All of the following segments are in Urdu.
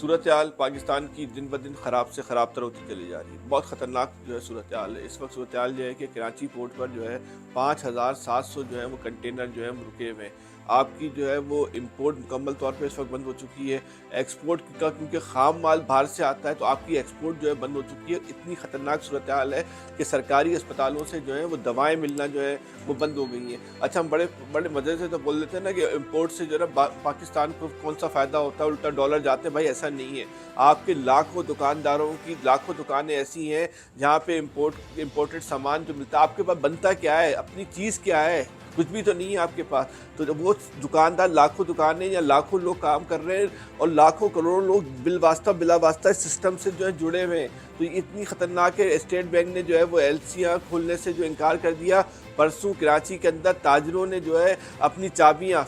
صورتحال پاکستان کی دن بدن خراب سے خراب تر ہوتی چلی جا رہی ہے۔ بہت خطرناک جو ہے صورتحال ہے اس وقت۔ صورتحال جو ہے کہ کراچی پورٹ پر جو ہے 5700 جو ہے وہ کنٹینر جو ہے رکے ہوئے ہیں۔ آپ کی جو ہے وہ امپورٹ مکمل طور پہ اس وقت بند ہو چکی ہے۔ ایکسپورٹ کا کیونکہ خام مال باہر سے آتا ہے تو آپ کی ایکسپورٹ جو ہے بند ہو چکی ہے۔ اتنی خطرناک صورتحال ہے کہ سرکاری اسپتالوں سے جو ہے وہ دوائیں ملنا جو ہے وہ بند ہو گئی ہیں۔ اچھا، ہم بڑے بڑے مزے سے تو بول دیتے ہیں نا کہ امپورٹ سے جو ہے نا پاکستان کو کون سا فائدہ ہوتا ہے، الٹا ڈالر جاتے ہیں۔ بھائی ایسا نہیں ہے۔ آپ کے لاکھوں دکانداروں کی لاکھوں دکانیں ایسی ہیں جہاں پہ امپورٹڈ سامان جو ملتا ہے، آپ کے پاس بنتا کیا ہے، اپنی چیز کیا ہے، کچھ بھی تو نہیں ہے آپ کے پاس۔ تو جب وہ دکاندار لاکھوں دکانیں یا لاکھوں لوگ کام کر رہے ہیں اور لاکھوں کروڑوں لوگ بلا واسطہ اس سسٹم سے جو ہے جڑے ہوئے ہیں، تو یہ اتنی خطرناک ہے۔ اسٹیٹ بینک نے جو ہے وہ ایلسیاں کھولنے سے جو انکار کر دیا۔ پرسوں کراچی کے اندر تاجروں نے جو ہے اپنی چابیاں،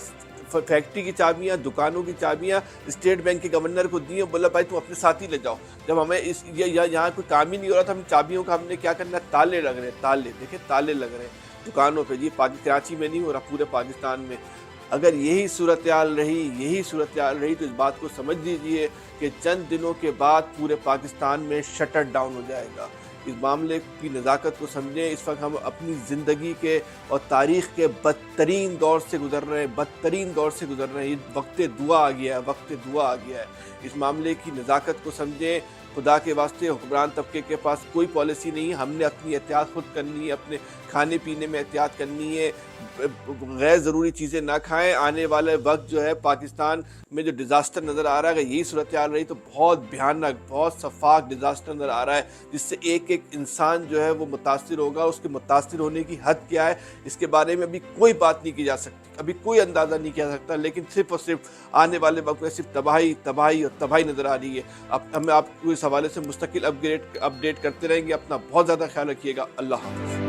فیکٹری کی چابیاں، دکانوں کی چابیاں اسٹیٹ بینک کے گورنر کو دی اور بولا بھائی تم اپنے ساتھ ہی لے جاؤ۔ جب ہمیں یہاں کوئی کام ہی نہیں ہو رہا تھا، ہم چابیوں کا ہم نے کیا کرنا ہے، تالے لگ رہے ہیں، تالے دیکھیں، تالے لگ رہے ہیں دکانوں پہ۔ یہ کراچی میں نہیں ہو رہا، پورے پاکستان میں۔ اگر یہی صورتحال رہی تو اس بات کو سمجھ لیجئے کہ چند دنوں کے بعد پورے پاکستان میں شٹر ڈاؤن ہو جائے گا۔ اس معاملے کی نزاکت کو سمجھیں۔ اس وقت ہم اپنی زندگی کے اور تاریخ کے بدترین دور سے گزر رہے ہیں۔ یہ وقت دعا آ گیا ہے۔ اس معاملے کی نزاکت کو سمجھیں۔ خدا کے واسطے حکمران طبقے کے پاس کوئی پالیسی نہیں ہے۔ ہم نے اپنی احتیاط خود کرنی ہے، اپنے کھانے پینے میں احتیاط کرنی ہے، غیر ضروری چیزیں نہ کھائیں۔ آنے والے وقت جو ہے پاکستان میں جو ڈیزاسٹر نظر آ رہا ہے، اگر یہی صورتحال رہی تو بہت بھیانک، بہت سفاک ڈیزاسٹر نظر آ رہا ہے، جس سے ایک ایک انسان جو ہے وہ متاثر ہوگا۔ اس کے متاثر ہونے کی حد کیا ہے، اس کے بارے میں ابھی کوئی بات نہیں کی جا سکتی، ابھی کوئی اندازہ نہیں کیا سکتا، لیکن صرف اور صرف آنے والے وقت میں صرف تباہی نظر آ رہی ہے۔ ہم آپ کو اس حوالے سے مستقل اپڈیٹ کرتے رہیں گے۔ اپنا بہت زیادہ خیال رکھیے گا۔ اللہ حافظ۔